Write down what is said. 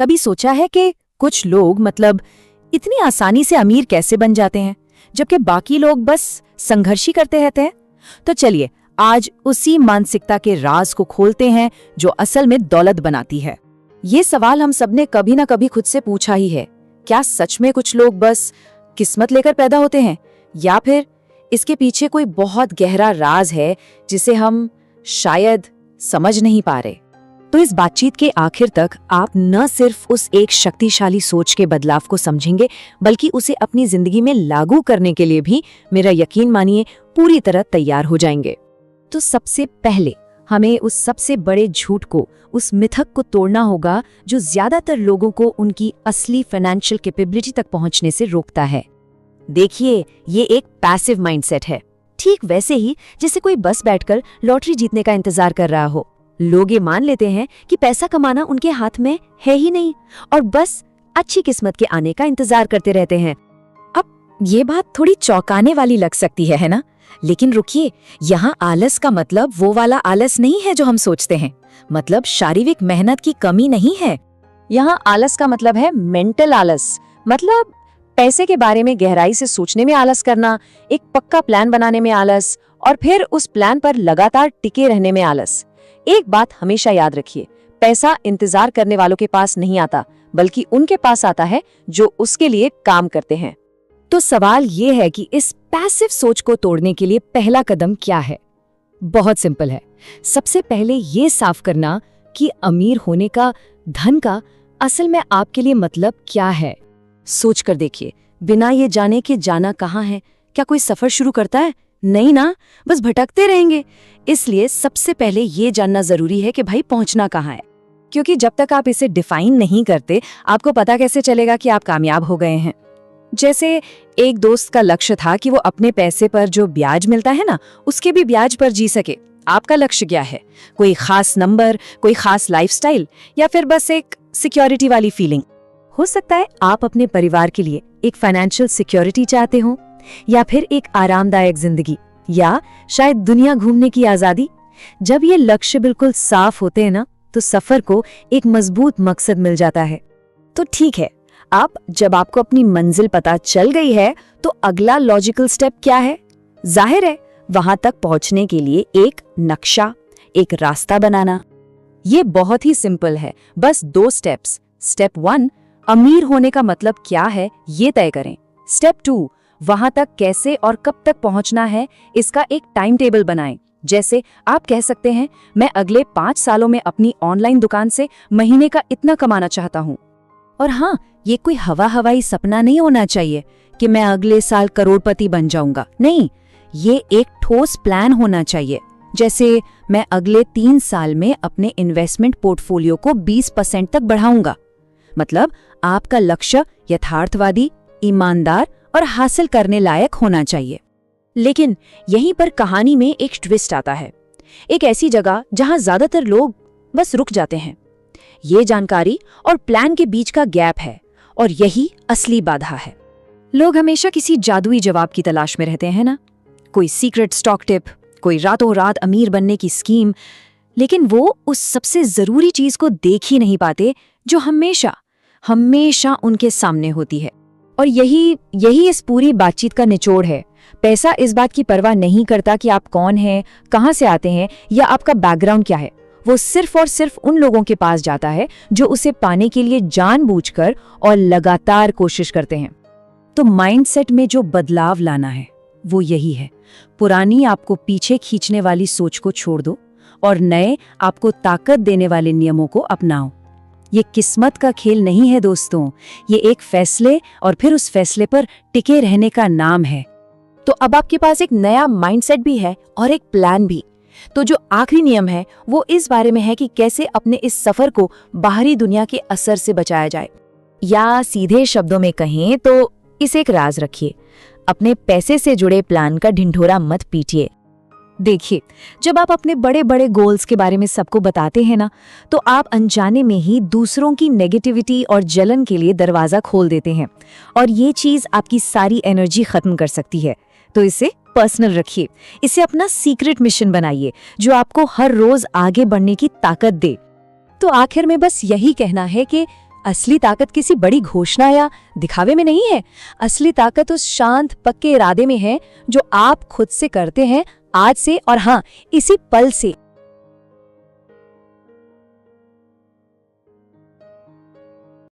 कभी सोचा है कि कुछ लोग इतनी आसानी से अमीर कैसे बन जाते हैं, जबकि बाकी लोग बस संघर्ष ही करते रहते हैं? तो चलिए आज उसी मानसिकता के राज को खोलते हैं जो असल में दौलत बनाती है। ये सवाल हम सबने कभी ना कभी खुद से पूछा ही है। क्या सच में कुछ लोग बस किस्मत लेकर पैदा होते हैं, या फिर इसके पीछे कोई बहुत गहरा राज है जिसे हम शायद समझ नहीं पा रहे? तो इस बातचीत के आखिर तक आप न सिर्फ उस एक शक्तिशाली सोच के बदलाव को समझेंगे, बल्कि उसे अपनी जिंदगी में लागू करने के लिए भी, मेरा यकीन मानिए, पूरी तरह तैयार हो जाएंगे। तो सबसे पहले हमें उस सबसे बड़े झूठ को, उस मिथक को तोड़ना होगा जो ज्यादातर लोगों को उनकी असली फाइनेंशियल कैपेबिलिटी तक पहुंचने से रोकता है। देखिए, ये एक पैसिव माइंडसेट है, ठीक वैसे ही जैसे कोई बस बैठकर लॉटरी जीतने का इंतजार कर रहा हो। लोग ये मान लेते हैं कि पैसा कमाना उनके हाथ में है ही नहीं और बस अच्छी किस्मत के आने का इंतजार करते रहते हैं। अब ये बात थोड़ी चौंकाने वाली लग सकती है ना? लेकिन रुकिए, यहाँ आलस का मतलब वो वाला आलस नहीं है जो हम सोचते हैं। मतलब शारीरिक मेहनत की कमी नहीं है। यहाँ आलस का मतलब है मेंटल आलस। मतलब पैसे के बारे में गहराई से सोचने में आलस करना, एक पक्का प्लान बनाने में आलस, और फिर उस प्लान पर लगातार टिके रहने में आलस। एक बात हमेशा याद रखिए, पैसा इंतजार करने वालों के पास नहीं आता, बल्कि उनके पास आता है जो उसके लिए काम करते हैं। तो सवाल ये है कि इस पैसिव सोच को तोड़ने के लिए पहला कदम क्या है? बहुत सिंपल है। सबसे पहले ये साफ करना कि अमीर होने का, धन का असल में आपके लिए मतलब क्या है। सोच कर देखिए, बिना ये जाने कि जाना कहाँ है, क्या कोई सफर शुरू करता है? नहीं ना, बस भटकते रहेंगे। इसलिए सबसे पहले ये जानना जरूरी है कि भाई पहुंचना कहाँ है, क्योंकि जब तक आप इसे डिफाइन नहीं करते, आपको पता कैसे चलेगा कि आप कामयाब हो गए हैं। जैसे एक दोस्त का लक्ष्य था कि वो अपने पैसे पर जो ब्याज मिलता है ना, उसके भी ब्याज पर जी सके। आपका लक्ष्य क्या है? कोई खास नंबर, कोई खास लाइफस्टाइल, या फिर बस एक सिक्योरिटी वाली फीलिंग? हो सकता है आप अपने परिवार के लिए एक फाइनेंशियल सिक्योरिटी चाहते हो, या फिर एक आरामदायक जिंदगी, या शायद दुनिया घूमने की आजादी। जब ये लक्ष्य बिल्कुल साफ होते हैं ना, तो सफर को एक मजबूत मकसद मिल जाता है। तो ठीक है, जब आपको अपनी मंजिल पता चल गई है, तो अगला लॉजिकल स्टेप क्या है? जाहिर है, वहां तक पहुंचने के लिए एक नक्शा, एक रास्ता बनाना। ये बहुत ही सिंपल है, बस 2 स्टेप्स। स्टेप 1, अमीर होने का मतलब क्या है, ये तय करें। स्टेप 2, वहां तक कैसे और कब तक पहुंचना है, इसका एक टाइम टेबल बनाएं। जैसे आप कह सकते हैं, मैं अगले 5 सालों में अपनी ऑनलाइन दुकान से महीने का इतना कमाना चाहता हूँ। और हाँ, ये कोई हवाई सपना नहीं होना चाहिए कि मैं अगले साल करोड़पति बन जाऊंगा। नहीं, ये एक ठोस प्लान होना चाहिए। जैसे मैं अगले 3 साल में अपने इन्वेस्टमेंट पोर्टफोलियो को 20% तक बढ़ाऊंगा। मतलब आपका लक्ष्य यथार्थवादी, ईमानदार और हासिल करने लायक होना चाहिए। लेकिन यहीं पर कहानी में एक ट्विस्ट आता है, एक ऐसी जगह जहां ज्यादातर लोग बस रुक जाते हैं। ये जानकारी और प्लान के बीच का गैप है, और यही असली बाधा है। लोग हमेशा किसी जादुई जवाब की तलाश में रहते हैं ना, कोई सीक्रेट स्टॉक टिप, कोई रातों रात अमीर बनने की स्कीम, लेकिन वो उस सबसे जरूरी चीज को देख ही नहीं पाते जो हमेशा उनके सामने होती है। और यही इस पूरी बातचीत का निचोड़ है। पैसा इस बात की परवाह नहीं करता कि आप कौन हैं, कहां से आते हैं, या आपका बैकग्राउंड क्या है। वो सिर्फ और सिर्फ उन लोगों के पास जाता है जो उसे पाने के लिए जानबूझकर और लगातार कोशिश करते हैं। तो माइंडसेट में जो बदलाव लाना है वो यही है, पुरानी आपको पीछे खींचने वाली सोच को छोड़ दो और नए आपको ताकत देने वाले नियमों को अपनाओ। ये किस्मत का खेल नहीं है दोस्तों, ये एक फैसले और फिर उस फैसले पर टिके रहने का नाम है। तो अब आपके पास एक नया माइंडसेट भी है और एक प्लान भी। तो जो आखिरी नियम है वो इस बारे में है कि कैसे अपने इस सफर को बाहरी दुनिया के असर से बचाया जाए, या सीधे शब्दों में कहें तो इसे एक राज रखिए। अपने पैसे से जुड़े प्लान का ढिंढोरा मत पीटिए। देखिए, जब आप अपने बड़े बड़े गोल्स के बारे में सबको बताते हैं ना, तो आप अनजाने में ही दूसरों की नेगेटिविटी और जलन के लिए दरवाजा खोल देते हैं, और ये चीज आपकी सारी एनर्जी खत्म कर सकती है। तो इसे पर्सनल रखिए, इसे अपना सीक्रेट मिशन बनाइए जो आपको हर रोज आगे बढ़ने की ताकत दे। तो आखिर में बस यही कहना है कि असली ताकत किसी बड़ी घोषणा या दिखावे में नहीं है। असली ताकत उस शांत पक्के इरादे में है जो आप खुद से करते हैं आज से, और हाँ, इसी पल से।